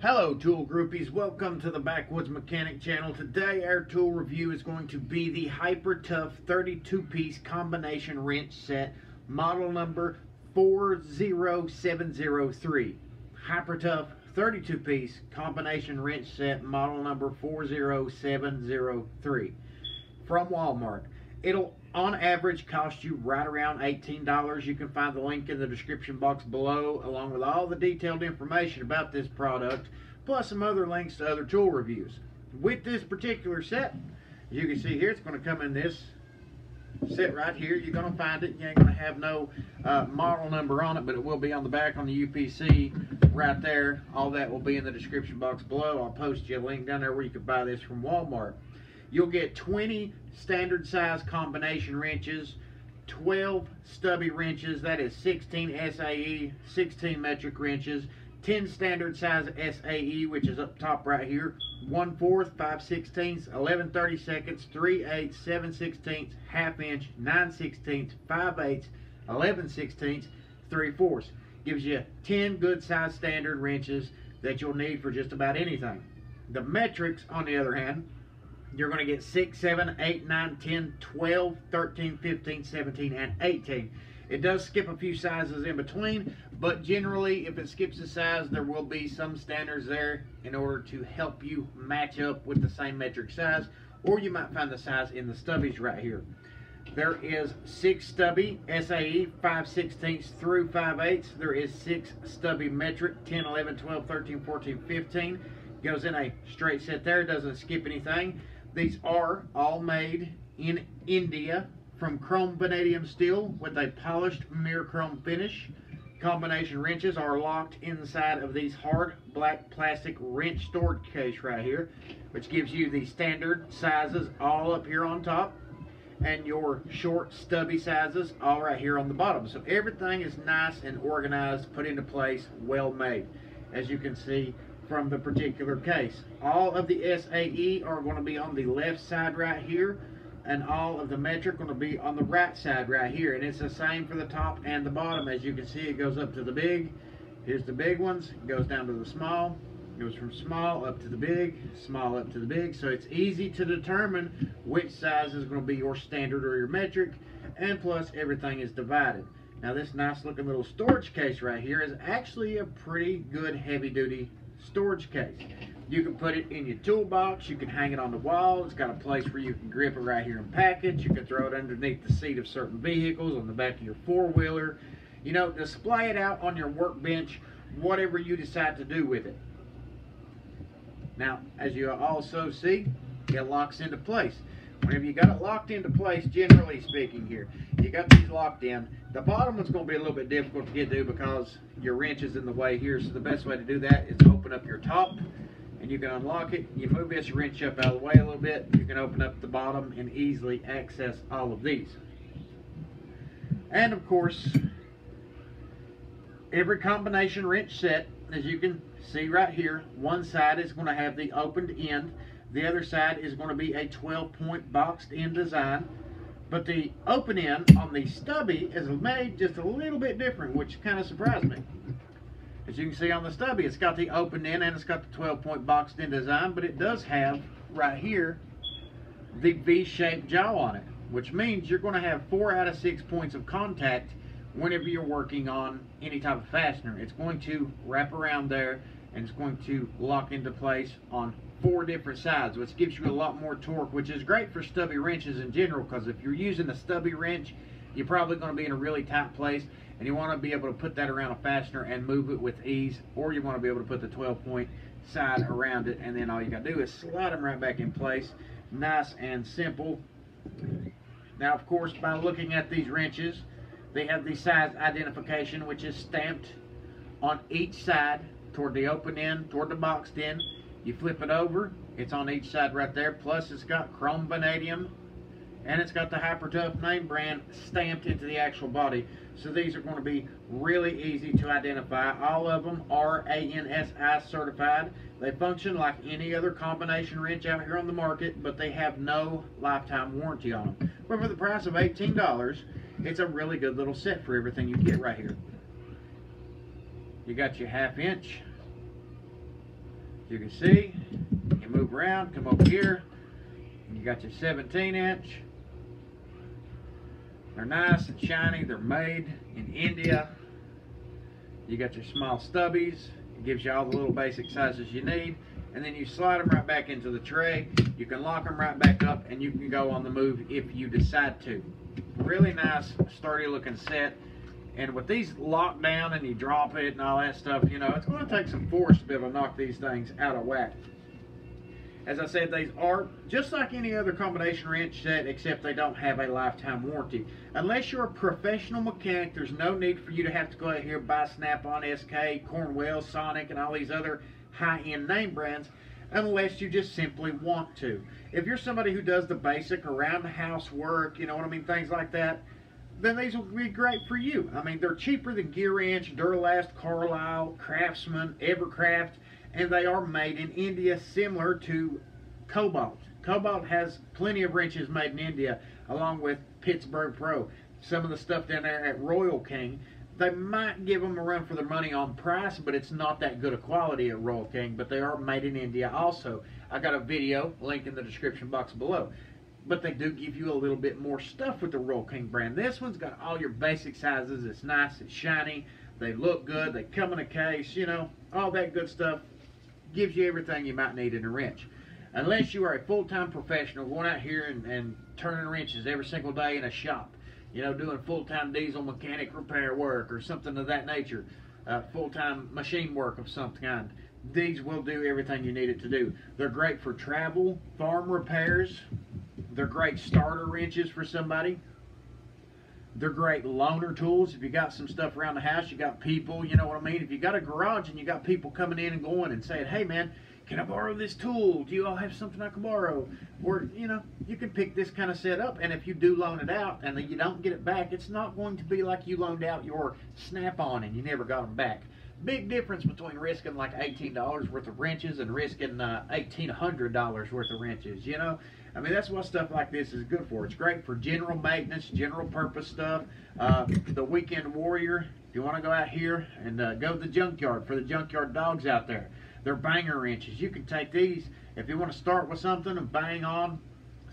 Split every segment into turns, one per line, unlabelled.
Hello tool groupies, welcome to the Backwoods Mechanic channel. Today our tool review is going to be the Hyper Tough 32-piece combination wrench set, model number 40703. Hyper Tough 32-piece combination wrench set, model number 40703 from Walmart. It'll on average cost you right around $18. You can find the link in the description box below along with all the detailed information about this product, plus some other links to other tool reviews. With this particular set, as you can see here, it's going to come in this set right here. You're going to find it. You ain't going to have no model number on it, but it will be on the back on the UPC right there. All that will be in the description box below. I'll post you a link down there where you can buy this from Walmart. You'll get 20 standard size combination wrenches, 12 stubby wrenches, that is 16 SAE, 16 metric wrenches, 10 standard size SAE, which is up top right here, 1/4, 5/16, 11/32, 3/8, 7/16, 1/2 inch, 9/16, 5/8, 11/16, 3/4. Gives you 10 good size standard wrenches that you'll need for just about anything. The metrics, on the other hand, you're going to get 6, 7, 8, 9, 10, 12, 13, 15, 17, and 18. It does skip a few sizes in between, but generally if it skips a size, there will be some standards there in order to help you match up with the same metric size, or you might find the size in the stubbies right here. There is 6 stubby SAE 5/16 through 5/8. There is 6 stubby metric 10, 11, 12, 13, 14, 15. Goes in a straight set there, doesn't skip anything. These are all made in India from chrome vanadium steel with a polished mirror chrome finish. Combination wrenches are locked inside of these hard black plastic wrench storage case right here, which gives you the standard sizes all up here on top and your short stubby sizes all right here on the bottom. So everything is nice and organized, put into place, well made, as you can see from the particular case. All of the SAE are going to be on the left side right here, and all of the metric going to be on the right side right here, and it's the same for the top and the bottom. As you can see, it goes up to the big. Here's the big ones, it goes down to the small, it goes from small up to the big, small up to the big. So it's easy to determine which size is going to be your standard or your metric, and plus everything is divided. Now this nice looking little storage case right here is actually a pretty good heavy duty storage case. You can put it in your toolbox, you can hang it on the wall, it's got a place where you can grip it right here and pack it, you can throw it underneath the seat of certain vehicles, on the back of your four-wheeler, you know, display it out on your workbench, whatever you decide to do with it. Now, as you also see, it locks into place. Whenever you got it locked into place, generally speaking here, you got these locked in. The bottom one's going to be a little bit difficult to get to because your wrench is in the way here. So the best way to do that is open up your top and you can unlock it. You move this wrench up out of the way a little bit. You can open up the bottom and easily access all of these. And of course, every combination wrench set, as you can see right here, one side is going to have the opened end. The other side is going to be a 12-point boxed in design, but the open end on the stubby is made just a little bit different, which kind of surprised me. As you can see on the stubby, it's got the open end and it's got the 12-point boxed in design, but it does have right here the V-shaped jaw on it, which means you're going to have 4 out of 6 points of contact whenever you're working on any type of fastener. It's going to wrap around there and it's going to lock into place on 4 different sides, which gives you a lot more torque, which is great for stubby wrenches in general, because if you're using a stubby wrench, you're probably going to be in a really tight place and you want to be able to put that around a fastener and move it with ease, or you want to be able to put the 12-point side around it, and then all you got to do is slide them right back in place. Nice and simple. Now, of course, by looking at these wrenches, they have the size identification, which is stamped on each side toward the open end, toward the boxed end. You flip it over, it's on each side right there, plus it's got chrome vanadium and it's got the Hyper Tough name brand stamped into the actual body. So these are going to be really easy to identify. All of them are ANSI certified. They function like any other combination wrench out here on the market, but they have no lifetime warranty on them. But for the price of $18, it's a really good little set for everything you get right here. You got your 1/2 inch, You can see, you move around, come over here, and you got your 17-inch. They're nice and shiny. They're made in India. You got your small stubbies. It gives you all the little basic sizes you need. And then you slide them right back into the tray. You can lock them right back up, and you can go on the move if you decide to. Really nice, sturdy looking set. And with these locked down and you drop it and all that stuff, you know, it's going to take some force to be able to knock these things out of whack. As I said, these are just like any other combination wrench set, except they don't have a lifetime warranty. Unless you're a professional mechanic, there's no need for you to have to go out here and buy Snap-on, SK, Cornwell, Sonic, and all these other high-end name brands, unless you just simply want to. If you're somebody who does the basic around-the-house work, you know what I mean, things like that, then these will be great for you. I mean, they're cheaper than Gear Wrench, Duralast, Carlisle, Craftsman, Evercraft, and they are made in India, similar to Cobalt. Cobalt has plenty of wrenches made in India, along with Pittsburgh Pro. Some of the stuff down there at Royal King, they might give them a run for their money on price, but it's not that good a quality at Royal King, but they are made in India also. I got a video, link in the description box below. But they do give you a little bit more stuff with the Royal King brand. This one's got all your basic sizes. It's nice, it's shiny, they look good, they come in a case, you know, all that good stuff. Gives you everything you might need in a wrench. Unless you are a full-time professional going out here and turning wrenches every single day in a shop, you know, doing full-time diesel mechanic repair work or something of that nature, full-time machine work of some kind. These will do everything you need it to do. They're great for travel, farm repairs. They're great starter wrenches for somebody. They're great loaner tools. If you got some stuff around the house, you got people, you know what I mean? If you got a garage and you got people coming in and going and saying, hey man, can I borrow this tool? Do you all have something I can borrow? Or, you know, you can pick this kind of set up, and if you do loan it out and then you don't get it back, it's not going to be like you loaned out your Snap-on and you never got them back. Big difference between risking like $18 worth of wrenches and risking $1,800 worth of wrenches, you know? I mean, that's what stuff like this is good for. It's great for general maintenance, general purpose stuff. The weekend warrior, if you want to go out here and go to the junkyard, for the junkyard dogs out there, they're banger wrenches. You can take these, if you want to start with something and bang on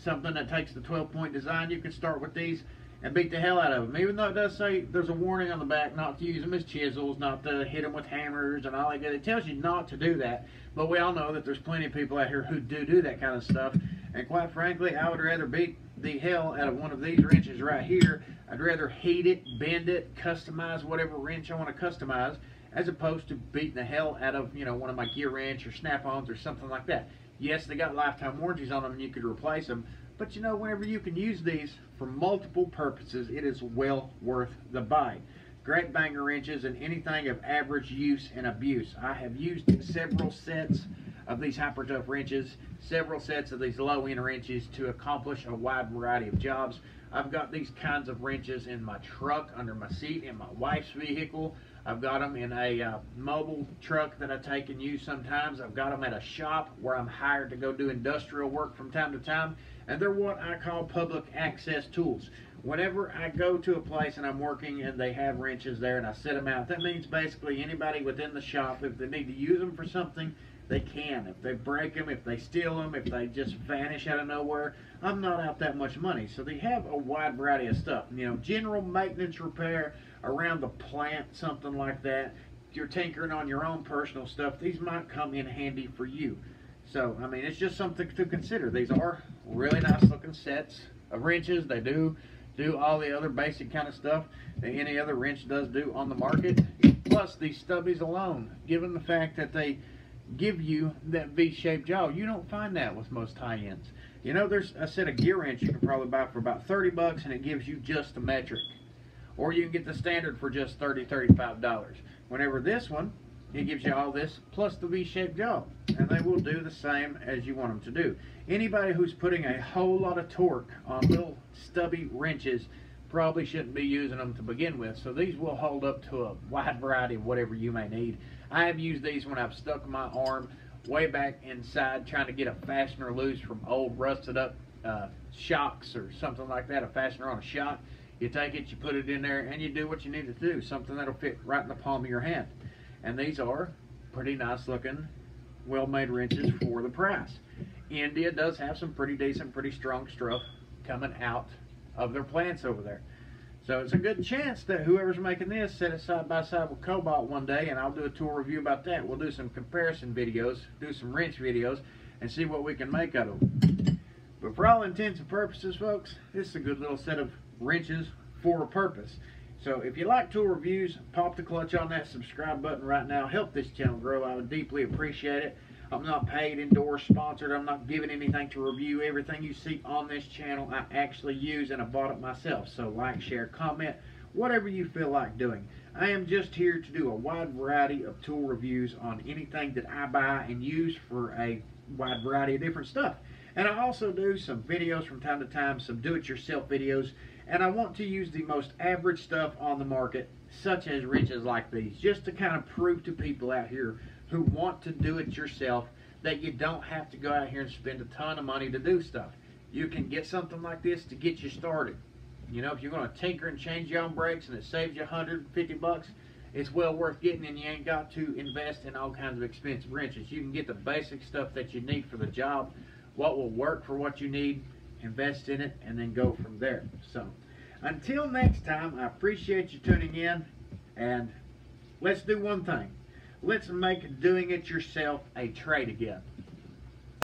something that takes the 12-point design, you can start with these and beat the hell out of them. Even though it does say there's a warning on the back not to use them as chisels, not to hit them with hammers and all that good. It tells you not to do that. But we all know that there's plenty of people out here who do that kind of stuff. And quite frankly, I would rather beat the hell out of one of these wrenches right here. I'd rather heat it, bend it, customize whatever wrench I want to customize, as opposed to beating the hell out of, you know, one of my Gear Wrench or Snap-ons or something like that. Yes, they got lifetime warranties on them and you could replace them. But you know, whenever you can use these for multiple purposes, it is well worth the buy. Great banger wrenches and anything of average use and abuse. I have used several sets of these Hyper Tough wrenches, several sets of these low-end wrenches to accomplish a wide variety of jobs. I've got these kinds of wrenches in my truck, under my seat, in my wife's vehicle. I've got them in a mobile truck that I take and use sometimes. I've got them at a shop where I'm hired to go do industrial work from time to time. And they're what I call public access tools. Whenever I go to a place and I'm working and they have wrenches there and I set them out, that means basically anybody within the shop, if they need to use them for something, they can. If they break them, if they steal them, if they just vanish out of nowhere, I'm not out that much money. So they have a wide variety of stuff. You know, general maintenance repair around the plant, something like that. If you're tinkering on your own personal stuff, these might come in handy for you. So, I mean, it's just something to consider. These are really nice looking sets of wrenches. They do all the other basic kind of stuff that any other wrench does do on the market. Plus, these stubbies alone, given the fact that they give you that V-shaped jaw, you don't find that with most high-ends. You know, there's a set of Gear Wrench you can probably buy for about 30 bucks and it gives you just the metric. Or you can get the standard for just $30, $35. Whenever this one, it gives you all this plus the V-shaped jaw, and they will do the same as you want them to do. Anybody who's putting a whole lot of torque on little stubby wrenches probably shouldn't be using them to begin with, so these will hold up to a wide variety of whatever you may need. I have used these when I've stuck my arm way back inside trying to get a fastener loose from old rusted up shocks or something like that, a fastener on a shock. You take it, you put it in there, and you do what you need to do, something that'll fit right in the palm of your hand. And these are pretty nice looking well-made wrenches for the price. India does have some pretty decent, pretty strong stuff coming out of their plants over there. So it's a good chance that whoever's making this set it side by side with Cobalt one day, and I'll do a tour review about that. We'll do some comparison videos, do some wrench videos, and see what we can make out of them. But for all intents and purposes, folks, this is a good little set of wrenches for a purpose. So if you like tool reviews, pop the clutch on that subscribe button right now. Help this channel grow. I would deeply appreciate it. I'm not paid, endorsed, sponsored. I'm not giving anything to review. Everything you see on this channel I actually use, and I bought it myself. So like, share, comment, whatever you feel like doing. I am just here to do a wide variety of tool reviews on anything that I buy and use for a wide variety of different stuff. And I also do some videos from time to time, some do-it-yourself videos. And I want to use the most average stuff on the market, such as wrenches like these, just to kind of prove to people out here who want to do it yourself that you don't have to go out here and spend a ton of money to do stuff. You can get something like this to get you started. You know, if you're going to tinker and change your own brakes and it saves you $150, it's well worth getting, and you ain't got to invest in all kinds of expensive wrenches. You can get the basic stuff that you need for the job, what will work for what you need, invest in it, and then go from there. So until next time, I appreciate you tuning in, and let's do one thing. Let's make doing it yourself a trade again.